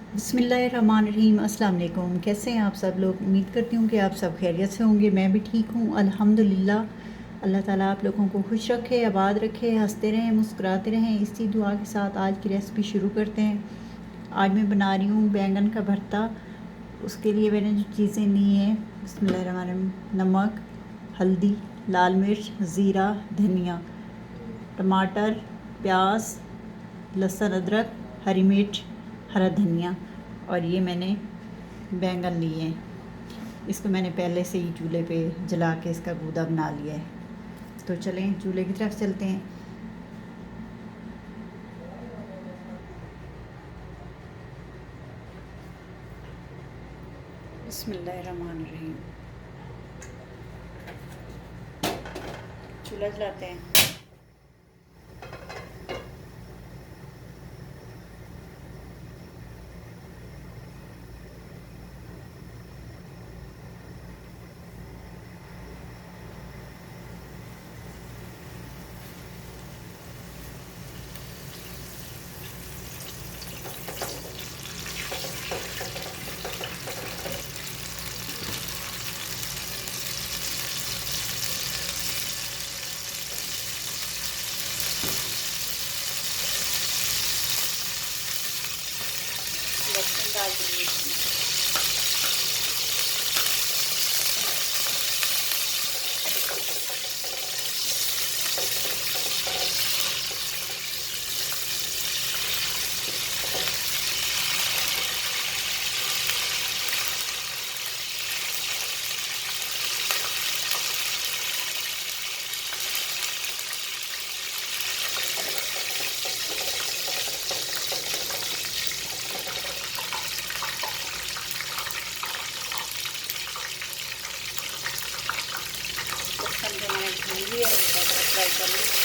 बिस्मिल्लाहिर्रहमानिर्रहीम। अस्सलाम वालेकुम। कैसे हैं आप सब लोग? उम्मीद करती हूँ कि आप सब खैरियत से होंगे। मैं भी ठीक हूँ अल्हम्दुलिल्लाह। अल्लाह ताला आप लोगों को खुश रखे, आबाद रखे, हंसते रहें, मुस्कुराते रहें। इसी दुआ के साथ आज की रेसिपी शुरू करते हैं। आज मैं बना रही हूँ बैंगन का भरता। उसके लिए मैंने जो चीज़ें ली हैं, बिस्मिल्लाहिर्रहमानिर्रहीम, नमक, हल्दी, लाल मिर्च, ज़ीरा, धनिया, टमाटर, प्याज, लहसुन, अदरक, हरी मिर्च, हरा धनिया, और ये मैंने बैंगन लिए हैं। इसको मैंने पहले से ही चूल्हे पे जला के इसका गूदा बना लिया है। तो चलें चूल्हे की तरफ चलते हैं। बिस्मिल्लाहिर्रहमानिर्रहीम। चूल्हा जलाते हैं। लहसुन डाल देंगे इसमें। लहसुन जो मैंने भून लिया है उसका फ्राई कर लिया।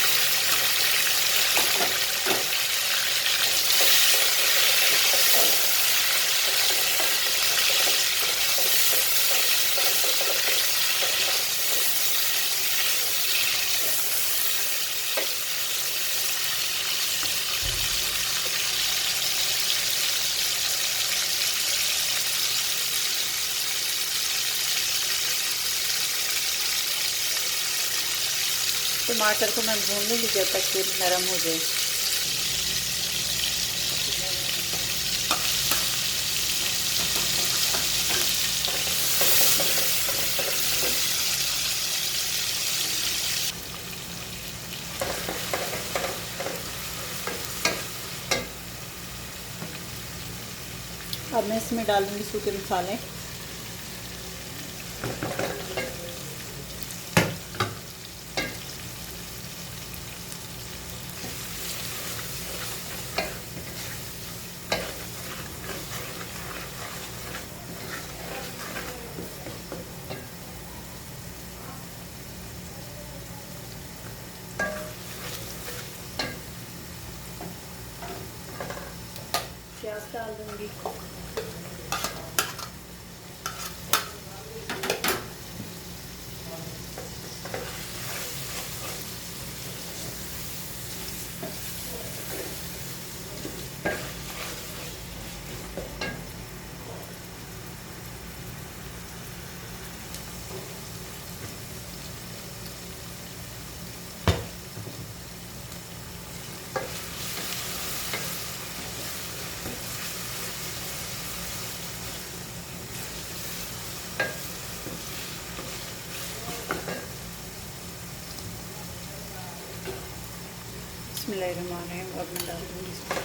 टमाटर को मैं भून लूँगी जब तक कि नरम हो जाए। अब मैं इसमें डालूँगी सूखे मसाले। प्याज डाल दूँगी। बिस्मिल्लाहिर्रहमानिर्रहीम। अब मैं डाल दूँगी इसमें।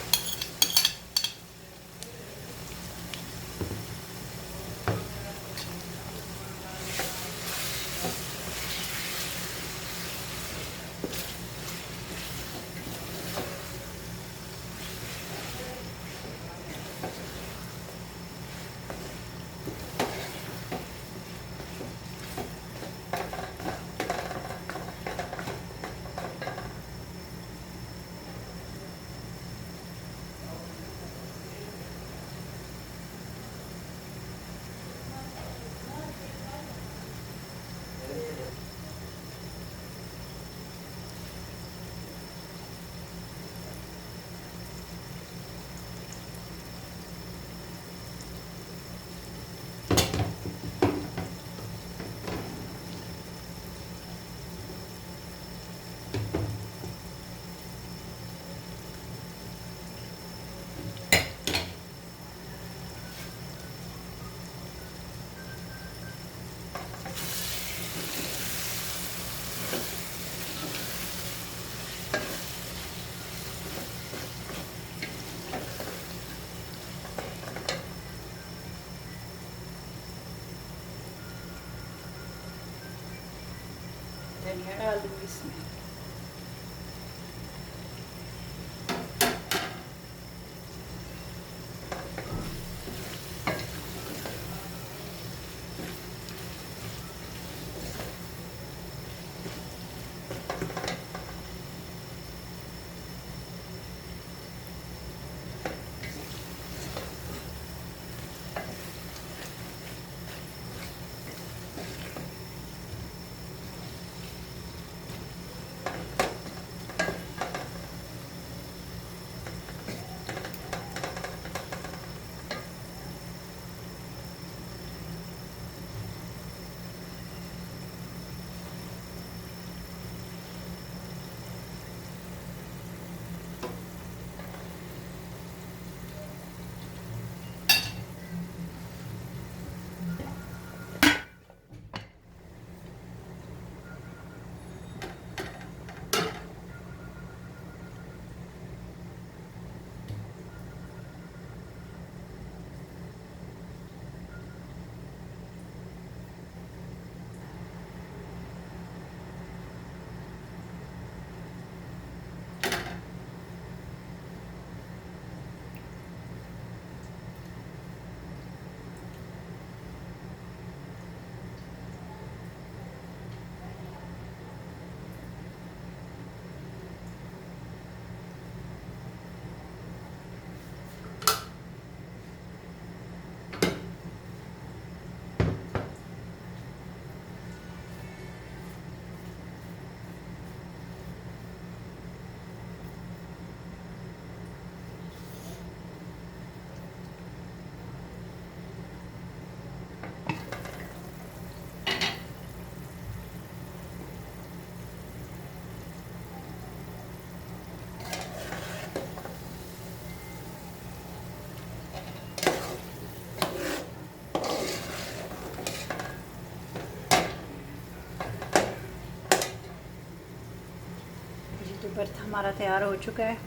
हमारा तैयार हो चुका है।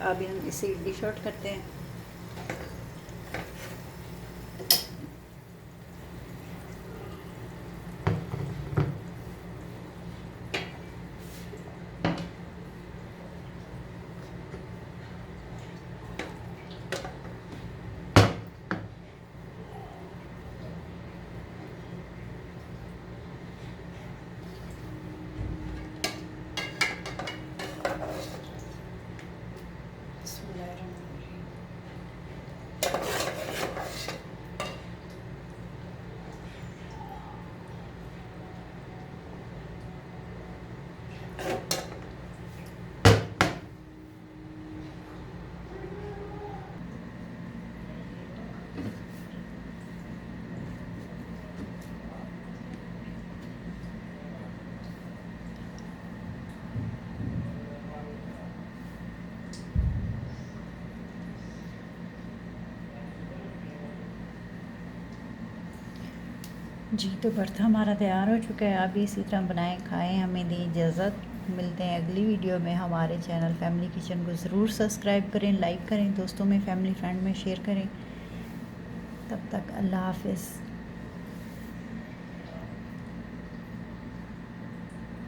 अभी हम इसे डिश आउट करते हैं। जी तो भरता हमारा तैयार हो चुका है। आप भी इसी तरह बनाएं, खाएं। हमें दी इजाज़त। मिलते हैं अगली वीडियो में। हमारे चैनल फैमिली किचन को ज़रूर सब्सक्राइब करें, लाइक करें, दोस्तों में, फैमिली फ्रेंड में शेयर करें। तब तक अल्लाह हाफ़िज़।